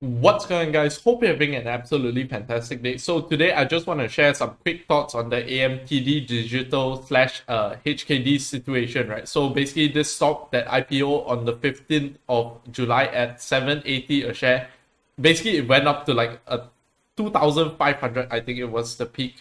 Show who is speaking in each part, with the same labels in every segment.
Speaker 1: What's going on, guys? Hope you're having an absolutely fantastic day. So today I just want to share some quick thoughts on the AMTD digital slash HKD situation, right? So basically this stock that IPO on the 15th of July at 780 a share. Basically it went up to like a 2,500, I think it was the peak.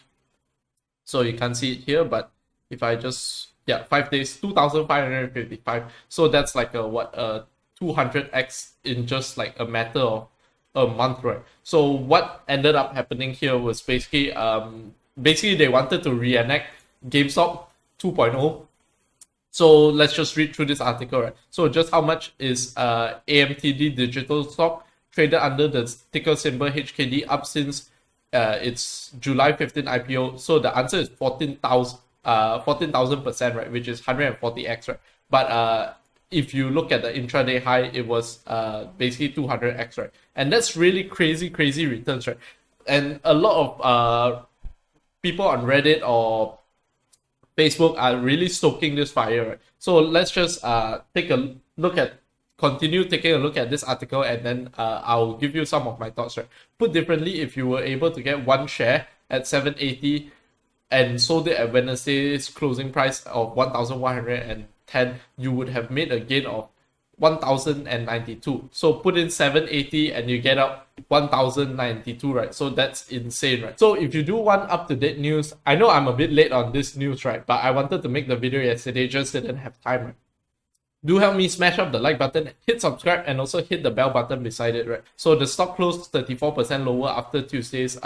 Speaker 1: So you can't see it here, but if I just, yeah, 5 days, 2,555. So that's like a 200x in just like a matter of a month, right? So what ended up happening here was basically they wanted to reenact GameStop 2.0. So let's just read through this article, right? So just how much is AMTD digital stock traded under the ticker symbol HKD up since its July 15 IPO? So the answer is 14,000%, right? Which is 140x, right? But if you look at the intraday high, it was basically 200x, right? And that's really crazy returns, right? And a lot of people on Reddit or Facebook are really stoking this fire, right? So let's just continue taking a look at this article, and then I'll give you some of my thoughts, right? Put differently, if you were able to get one share at 780 and sold it at Wednesday's closing price of 1,110, you would have made a gain of 1,092. So put in 780 and you get up 1,092, right? So that's insane, right? So if you do want up-to-date news, I know I'm a bit late on this news, right? But I wanted to make the video yesterday, just didn't have time, right? Do help me smash up the like button, hit subscribe, and also hit the bell button beside it, right? So the stock closed 34% lower after Tuesday's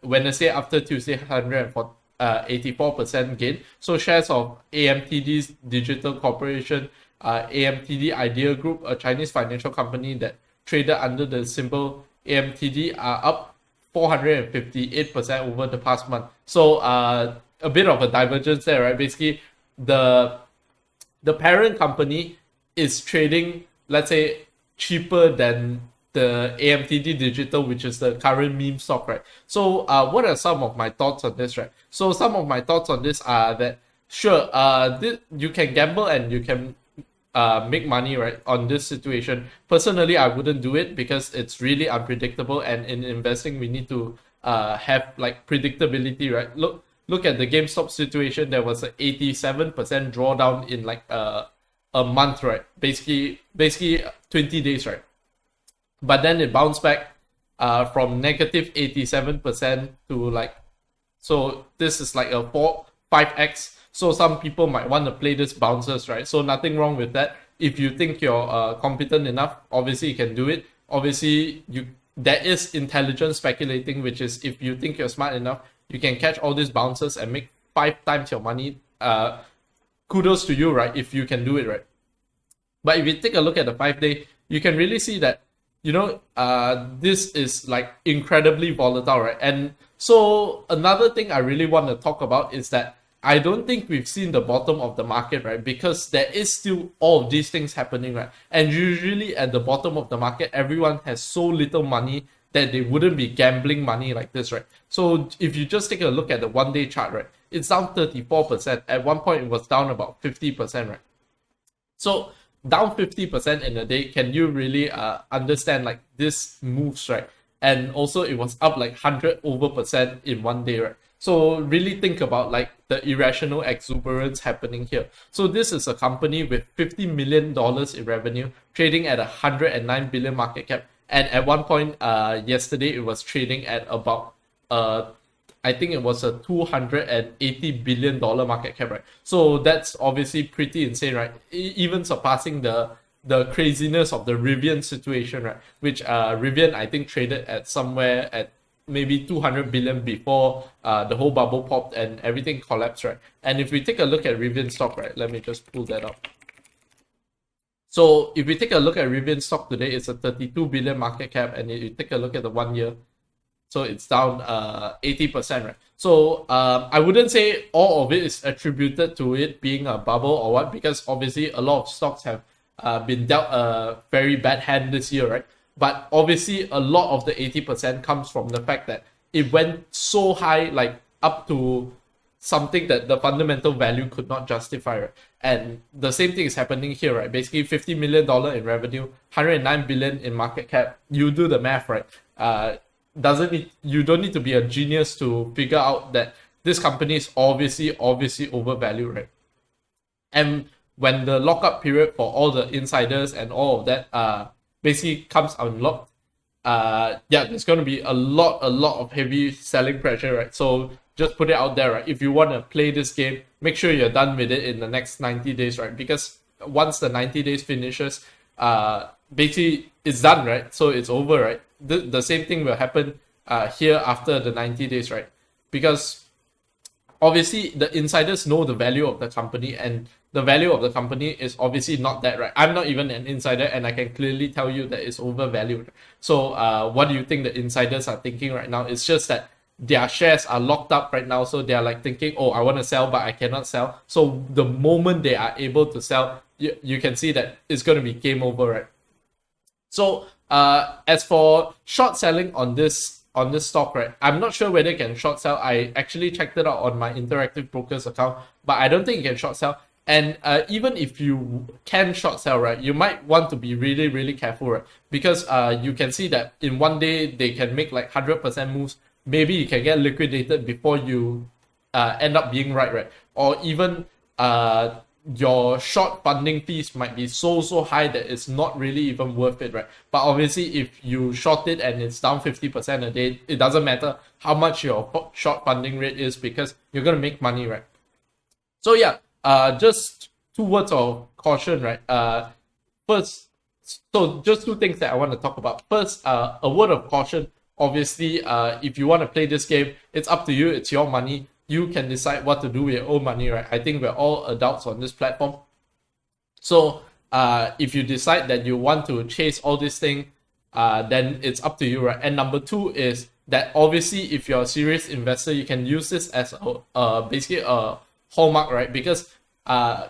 Speaker 1: Wednesday after Tuesday 184% gain. So shares of AMTD's Digital Corporation, AMTD Idea Group, a Chinese financial company that traded under the symbol AMTD, are up 458% over the past month. So a bit of a divergence there, right? Basically, the parent company is trading, let's say, cheaper than the AMTD Digital, which is the current meme stock, right? So what are some of my thoughts on this, right? So some of my thoughts on this are that, sure, you can gamble and you can make money, right, on this situation. Personally, I wouldn't do it because it's really unpredictable, and in investing we need to have like predictability, right? Look at the GameStop situation. There was an 87% drawdown in like a month, right? Basically 20 days, right? But then it bounced back from negative 87% to like, so this is like a 5x. So some people might want to play this bounces, right? So nothing wrong with that. If you think you're competent enough, obviously you can do it. Obviously there is intelligent speculating, which is if you think you're smart enough, you can catch all these bounces and make 5 times your money. Kudos to you, right? If you can do it, right? But if you take a look at the 5-day, you can really see that, this is like incredibly volatile, right? And so another thing I really want to talk about is that I don't think we've seen the bottom of the market, right? Because there is still all of these things happening, right? And usually at the bottom of the market, everyone has so little money that they wouldn't be gambling money like this, right? So if you just take a look at the 1-day chart, right, it's down 34%. At one point, it was down about 50%, right? So down 50% in a day, can you really understand like this moves, right? And also it was up like 100% in 1 day, right? So really think about like the irrational exuberance happening here. So this is a company with $50 million in revenue, trading at 109 billion market cap. And at one point, yesterday, it was trading at about, I think it was a $280 billion market cap, right? So that's obviously pretty insane, right? Even surpassing the craziness of the Rivian situation, right? Which Rivian, I think, traded at somewhere at maybe 200 billion before the whole bubble popped and everything collapsed, right? And if we take a look at Rivian stock, right, let me just pull that up. So if we take a look at Rivian stock today, it's a 32 billion market cap, and if you take a look at the 1 year, so it's down 80%, right? So I wouldn't say all of it is attributed to it being a bubble or what, because obviously a lot of stocks have been dealt a very bad hand this year, right? But obviously a lot of the 80% comes from the fact that it went so high, like up to something that the fundamental value could not justify, right? And the same thing is happening here, right? Basically, $50 million in revenue, 109 billion in market cap. You do the math, right? You don't need to be a genius to figure out that this company is obviously overvalued, right? And when the lockup period for all the insiders and all of that basically comes unlocked, there's going to be a lot of heavy selling pressure, right? So just put it out there, right? If you want to play this game, make sure you're done with it in the next 90 days, right? Because once the 90 days finishes, basically it's done, right? So it's over, right? The same thing will happen here after the 90 days, right? Because obviously the insiders know the value of the company, and the value of the company is obviously not that, right? I'm not even an insider, and I can clearly tell you that it's overvalued. So what do you think the insiders are thinking right now? It's just that their shares are locked up right now, so they're like thinking, oh, I want to sell, but I cannot sell. So the moment they are able to sell, you can see that it's going to be game over, right? So as for short selling on this stock, right, I'm not sure whether you can short sell. I actually checked it out on my Interactive Brokers account, but I don't think you can short sell. And even if you can short sell, right, you might want to be really careful, right? Because you can see that in one day they can make like 100% moves. Maybe you can get liquidated before you end up being right? Or even your short funding fees might be so high that it's not really even worth it, right? But obviously, if you short it and it's down 50% a day, it doesn't matter how much your short funding rate is, because you're gonna make money, right? So yeah, just 2 words of caution, right? First, so just 2 things that I want to talk about. First, a word of caution. Obviously, if you want to play this game, it's up to you. It's your money. You can decide what to do with your own money, right? I think we're all adults on this platform. So if you decide that you want to chase all this thing, then it's up to you, right? And number 2 is that obviously, if you're a serious investor, you can use this as basically a hallmark, right? Because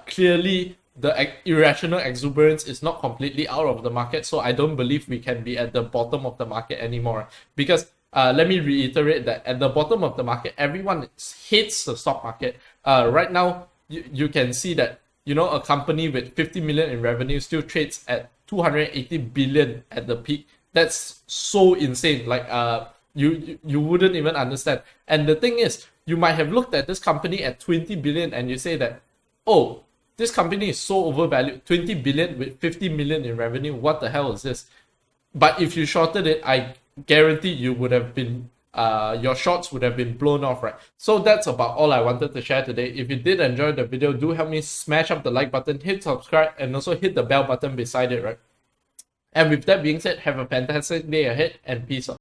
Speaker 1: clearly the irrational exuberance is not completely out of the market, so I don't believe we can be at the bottom of the market anymore. Because let me reiterate that at the bottom of the market, everyone hates the stock market. Right now, you can see that, you know, a company with 50 million in revenue still trades at 280 billion at the peak. That's so insane. Like you wouldn't even understand. And the thing is, you might have looked at this company at 20 billion and you say that, oh, this company is so overvalued. 20 billion with 50 million in revenue. What the hell is this? But if you shorted it, I guarantee you would have been, your shorts would have been blown off, right? So that's about all I wanted to share today. If you did enjoy the video, do help me smash up the like button, hit subscribe, and also hit the bell button beside it, right? And with that being said, have a fantastic day ahead, and peace out.